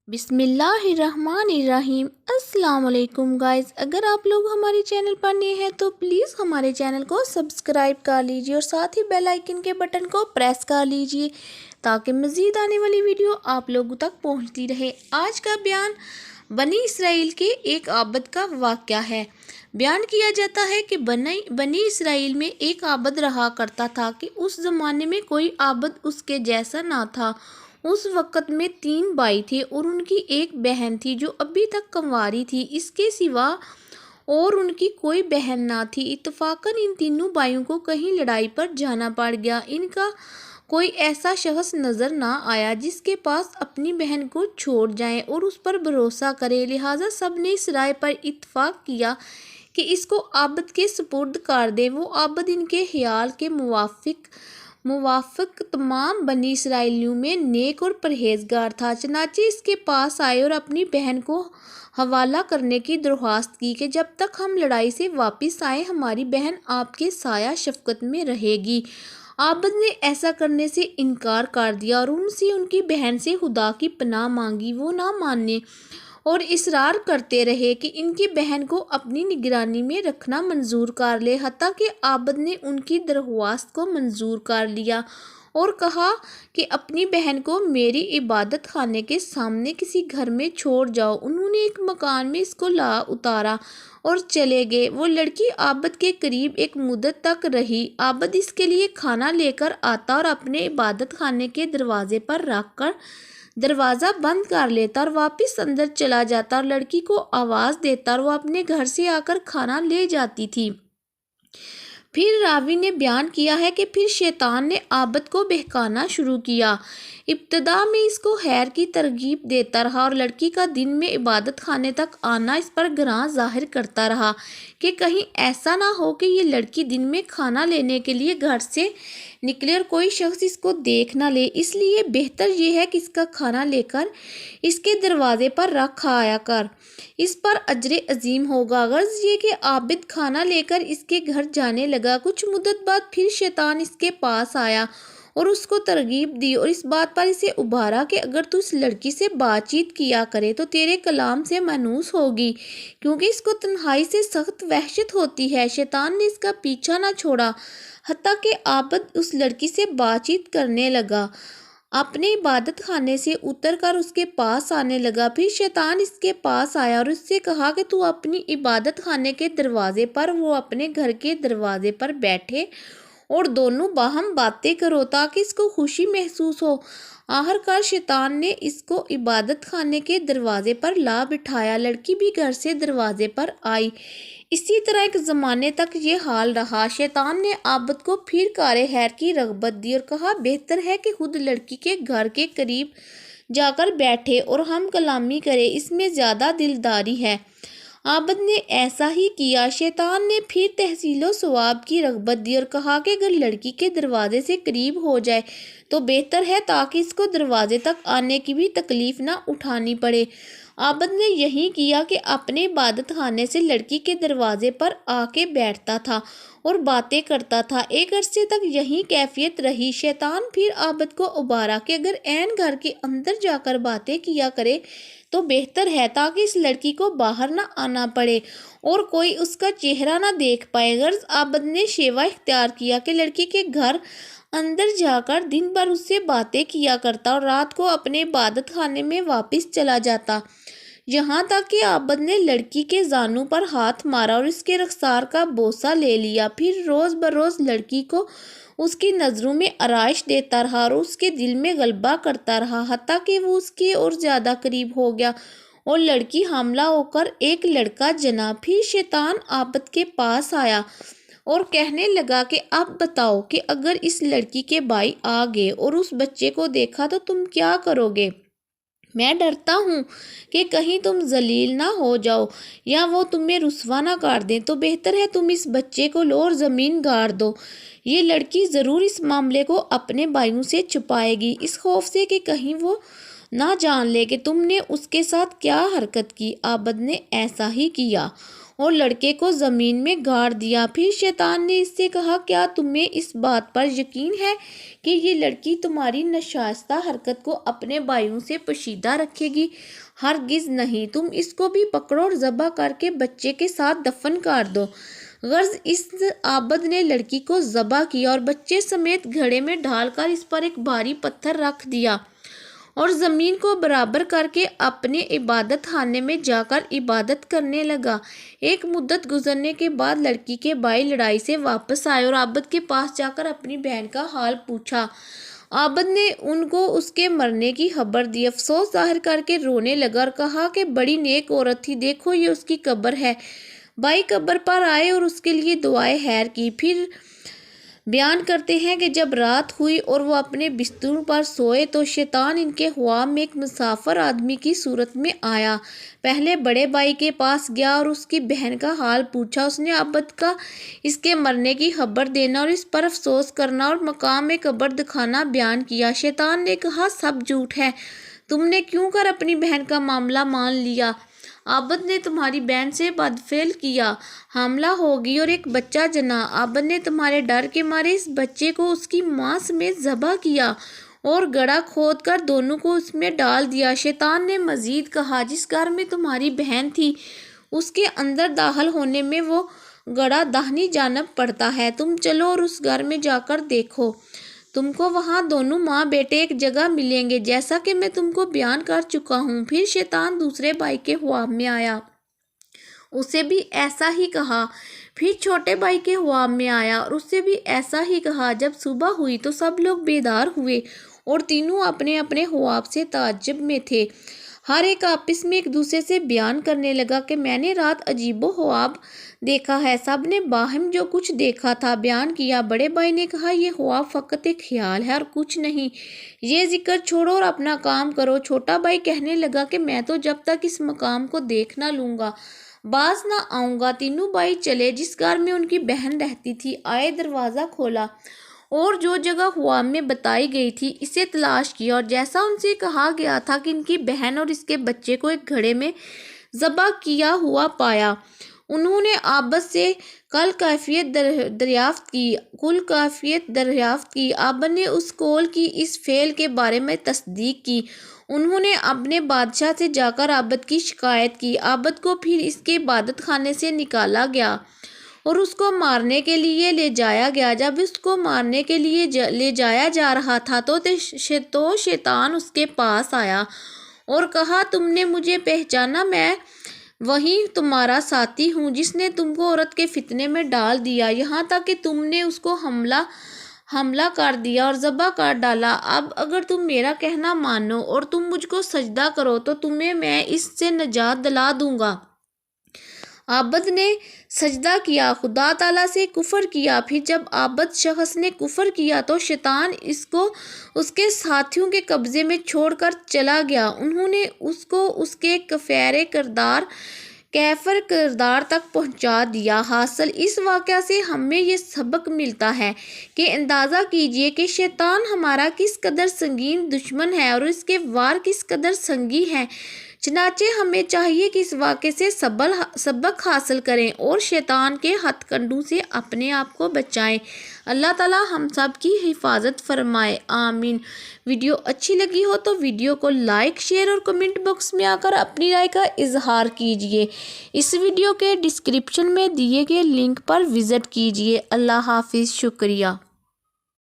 بسم اللہ الرحمن الرحیم۔ السلام علیکم گائز، اگر آپ لوگ ہمارے چینل پر نئے ہیں تو پلیز ہمارے چینل کو سبسکرائب کر لیجئے اور ساتھ ہی بیل آئیکن کے بٹن کو پریس کر لیجئے تاکہ مزید آنے والی ویڈیو آپ لوگوں تک پہنچتی رہے۔ آج کا بیان بنی اسرائیل کے ایک عابد کا واقعہ ہے۔ بیان کیا جاتا ہے کہ بنی اسرائیل میں ایک عابد رہا کرتا تھا کہ اس زمانے میں کوئی عابد اس کے جیسا نہ تھا۔ اس وقت میں 3 بھائی تھے اور ان کی ایک بہن تھی جو ابھی تک کنواری تھی۔ اس کے سوا اور ان کی کوئی بہن نہ تھی۔ اتفاقاً ان تینوں بھائیوں کو کہیں لڑائی پر جانا پڑ گیا۔ ان کا کوئی ایسا شخص نظر نہ آیا جس کے پاس اپنی بہن کو چھوڑ جائے اور اس پر بھروسہ کرے، لہٰذا سب نے اس رائے پر اتفاق کیا کہ اس کو عابد کے سپرد کر دیں۔ وہ عابد ان کے خیال کے موافق تمام بنی اسرائیلیوں میں نیک اور پرہیزگار تھا۔ چنانچہ اس کے پاس آئے اور اپنی بہن کو حوالہ کرنے کی درخواست کی کہ جب تک ہم لڑائی سے واپس آئیں ہماری بہن آپ کے سایہ شفقت میں رہے گی۔ عابد نے ایسا کرنے سے انکار کر دیا اور ان کی بہن سے خدا کی پناہ مانگی۔ وہ نہ ماننے اور اصرار کرتے رہے کہ ان کی بہن کو اپنی نگرانی میں رکھنا منظور کر لے، حتیٰ کہ عابد نے ان کی درخواست کو منظور کر لیا اور کہا کہ اپنی بہن کو میری عبادت خانے کے سامنے کسی گھر میں چھوڑ جاؤ۔ انہوں نے ایک مکان میں اس کو لا اتارا اور چلے گئے۔ وہ لڑکی عابد کے قریب ایک مدت تک رہی۔ عابد اس کے لیے کھانا لے کر آتا اور اپنے عبادت خانے کے دروازے پر رکھ کر دروازہ بند کر لیتا اور واپس اندر چلا جاتا اور لڑکی کو آواز دیتا اور وہ اپنے گھر سے آ کر کھانا لے جاتی تھی۔ پھر راوی نے بیان کیا ہے کہ پھر شیطان نے عابد کو بہکانا شروع کیا۔ ابتدا میں اس کو خیر کی ترغیب دیتا رہا اور لڑکی کا دن میں عبادت خانے تک آنا اس پر گراں ظاہر کرتا رہا کہ کہیں ایسا نہ ہو کہ یہ لڑکی دن میں کھانا لینے کے لیے گھر سے نکلے اور کوئی شخص اس کو دیکھ نہ لے، اس لیے بہتر یہ ہے کہ اس کا کھانا لے کر اس کے دروازے پر رکھ آیا کر، اس پر اجر عظیم ہوگا۔ غرض یہ کہ عابد کھانا لے کر اس کے گھر جانے لگا۔ کچھ مدت بعد پھر شیطان اس کے پاس آیا اور اس کو ترغیب دی اور اس بات پر اسے ابھارا کہ اگر تو اس لڑکی سے بات چیت کیا کرے تو تیرے کلام سے مانوس ہوگی، کیونکہ اس کو تنہائی سے سخت وحشت ہوتی ہے۔ شیطان نے اس کا پیچھا نہ چھوڑا حتیٰ کہ عابد اس لڑکی سے بات چیت کرنے لگا، اپنے عبادت خانے سے اتر کر اس کے پاس آنے لگا۔ پھر شیطان اس کے پاس آیا اور اس سے کہا کہ تو اپنی عبادت خانے کے دروازے پر وہ اپنے گھر کے دروازے پر بیٹھے اور دونوں باہم باتیں کرو تاکہ اس کو خوشی محسوس ہو۔ آخرکار شیطان نے اس کو عبادت خانے کے دروازے پر لا بٹھایا۔ لڑکی بھی گھر سے دروازے پر آئی۔ اسی طرح ایک زمانے تک یہ حال رہا۔ شیطان نے عابد کو پھر کار خیر کی رغبت دی اور کہا بہتر ہے کہ خود لڑکی کے گھر کے قریب جا کر بیٹھے اور ہم کلامی کرے، اس میں زیادہ دلداری ہے۔ عابد نے ایسا ہی کیا۔ شیطان نے پھر تحصیل و ثواب کی رغبت دی اور کہا کہ اگر لڑکی کے دروازے سے قریب ہو جائے تو بہتر ہے تاکہ اس کو دروازے تک آنے کی بھی تکلیف نہ اٹھانی پڑے۔ عابد نے یہی کیا کہ اپنے عبادت خانے سے لڑکی کے دروازے پر آ کے بیٹھتا تھا اور باتیں کرتا تھا۔ ایک عرصے تک یہی کیفیت رہی۔ شیطان پھر عابد کو ابھارا کہ اگر عین گھر کے اندر جا کر باتیں کیا کرے تو بہتر ہے تاکہ اس لڑکی کو باہر نہ آنا پڑے اور کوئی اس کا چہرہ نہ دیکھ پائے۔ غرض عابد نے شیوہ اختیار کیا کہ لڑکی کے گھر اندر جا کر دن بھر اس سے باتیں کیا کرتا اور رات کو اپنے عبادت خانے میں واپس چلا جاتا، یہاں تک کہ عابد نے لڑکی کے زانوں پر ہاتھ مارا اور اس کے رخسار کا بوسہ لے لیا۔ پھر روز بروز لڑکی کو اس کی نظروں میں آرائش دیتا رہا اور اس کے دل میں غلبہ کرتا رہا، حتیٰ کہ وہ اس کے اور زیادہ قریب ہو گیا اور لڑکی حاملہ ہو کر ایک لڑکا جنا۔ پھر شیطان عابد کے پاس آیا اور کہنے لگا کہ اب بتاؤ کہ اگر اس لڑکی کے بھائی آ گئے اور اس بچے کو دیکھا تو تم کیا کرو گے؟ میں ڈرتا ہوں کہ کہیں تم ذلیل نہ ہو جاؤ یا وہ تمہیں رسوا نہ کر دیں، تو بہتر ہے تم اس بچے کو لو اور زمین گاڑ دو۔ یہ لڑکی ضرور اس معاملے کو اپنے بھائیوں سے چھپائے گی، اس خوف سے کہ کہیں وہ نہ جان لے کہ تم نے اس کے ساتھ کیا حرکت کی۔ عابد نے ایسا ہی کیا اور لڑکے کو زمین میں گاڑ دیا۔ پھر شیطان نے اس سے کہا، کیا تمہیں اس بات پر یقین ہے کہ یہ لڑکی تمہاری ناشائستہ حرکت کو اپنے بھائیوں سے پوشیدہ رکھے گی؟ ہرگز نہیں، تم اس کو بھی پکڑو اور ذبح کر کے بچے کے ساتھ دفن کر دو۔ غرض اس عابد نے لڑکی کو ذبح کیا اور بچے سمیت گھڑے میں ڈال کر اس پر ایک بھاری پتھر رکھ دیا اور زمین کو برابر کر کے اپنے عبادت خانے میں جا کر عبادت کرنے لگا۔ ایک مدت گزرنے کے بعد لڑکی کے بھائی لڑائی سے واپس آئے اور عابد کے پاس جا کر اپنی بہن کا حال پوچھا۔ عابد نے ان کو اس کے مرنے کی خبر دی، افسوس ظاہر کر کے رونے لگا اور کہا کہ بڑی نیک عورت تھی، دیکھو یہ اس کی قبر ہے۔ بھائی قبر پر آئے اور اس کے لیے دعائے خیر کی۔ پھر بیان کرتے ہیں کہ جب رات ہوئی اور وہ اپنے بستروں پر سوئے تو شیطان ان کے خواب میں ایک مسافر آدمی کی صورت میں آیا۔ پہلے بڑے بھائی کے پاس گیا اور اس کی بہن کا حال پوچھا۔ اس نے عابد کا اس کے مرنے کی خبر دینا اور اس پر افسوس کرنا اور مقام قبر دکھانا بیان کیا۔ شیطان نے کہا، سب جھوٹ ہے، تم نے کیوں کر اپنی بہن کا معاملہ مان لیا؟ عابد نے تمہاری بہن سے بدفعل کیا، حاملہ ہوگی اور ایک بچہ جنا۔ عابد نے تمہارے ڈر کے مارے اس بچے کو اس کی ماں سمیت ذبح کیا اور گڑھا کھود کر دونوں کو اس میں ڈال دیا۔ شیطان نے مزید کہا، جس گھر میں تمہاری بہن تھی اس کے اندر داخل ہونے میں وہ گڑھا داہنی جانب پڑتا ہے، تم چلو اور اس گھر میں جا کر دیکھو، تم کو وہاں دونوں ماں بیٹے ایک جگہ ملیں گے جیسا کہ میں تم کو بیان کر چکا ہوں۔ پھر شیطان دوسرے بھائی کے خواب میں آیا، اسے بھی ایسا ہی کہا۔ پھر چھوٹے بھائی کے خواب میں آیا اور اسے بھی ایسا ہی کہا۔ جب صبح ہوئی تو سب لوگ بیدار ہوئے اور تینوں اپنے اپنے خواب سے تعجب میں تھے۔ ہر ایک آپس میں ایک دوسرے سے بیان کرنے لگا کہ میں نے رات عجیب و خواب دیکھا ہے۔ سب نے باہم جو کچھ دیکھا تھا بیان کیا۔ بڑے بھائی نے کہا، یہ خواب فقط ایک خیال ہے اور کچھ نہیں، یہ ذکر چھوڑو اور اپنا کام کرو۔ چھوٹا بھائی کہنے لگا کہ میں تو جب تک اس مقام کو دیکھ نہ لوں گا باز نہ آؤں گا۔ تینوں بھائی چلے، جس گھر میں ان کی بہن رہتی تھی، آئے، دروازہ کھولا اور جو جگہ خواب میں بتائی گئی تھی اسے تلاش کیا اور جیسا ان سے کہا گیا تھا کہ ان کی بہن اور اس کے بچے کو ایک گھڑے میں ذبح کیا ہوا پایا۔ انہوں نے عابد سے کل کیفیت دریافت کی۔ عابد نے اس قول کی اس فعل کے بارے میں تصدیق کی۔ انہوں نے اپنے بادشاہ سے جا کر عابد کی شکایت کی۔ عابد کو پھر اس کے عبادت خانے سے نکالا گیا اور اس کو مارنے کے لیے لے جایا گیا۔ جب اس کو مارنے کے لیے لے جایا جا رہا تھا تو شیطان اس کے پاس آیا اور کہا، تم نے مجھے پہچانا؟ میں وہی تمہارا ساتھی ہوں جس نے تم کو عورت کے فتنے میں ڈال دیا، یہاں تک کہ تم نے اس کو حاملہ کر دیا اور ذبح کر ڈالا۔ اب اگر تم میرا کہنا مانو اور تم مجھ کو سجدہ کرو تو تمہیں میں اس سے نجات دلا دوں گا۔ عابد نے سجدہ کیا، خدا تعالیٰ سے کفر کیا۔ پھر جب عابد شخص نے کفر کیا تو شیطان اس کو اس کے ساتھیوں کے قبضے میں چھوڑ کر چلا گیا۔ انہوں نے اس کو اس کے کیفر کردار تک پہنچا دیا۔ حاصل اس واقعہ سے ہمیں یہ سبق ملتا ہے کہ اندازہ کیجیے کہ شیطان ہمارا کس قدر سنگین دشمن ہے اور اس کے وار کس قدر سنگین ہیں۔ چنانچہ ہمیں چاہیے کہ اس واقعے سے سبق حاصل کریں اور شیطان کے ہتھ کنڈوں سے اپنے آپ کو بچائیں۔ اللہ تعالیٰ ہم سب کی حفاظت فرمائے، آمین۔ ویڈیو اچھی لگی ہو تو ویڈیو کو لائک، شیئر اور کمنٹ باکس میں آ کر اپنی رائے کا اظہار کیجیے۔ اس ویڈیو کے ڈسکرپشن میں دیے گئے لنک پر وزٹ کیجیے۔ اللہ حافظ، شکریہ۔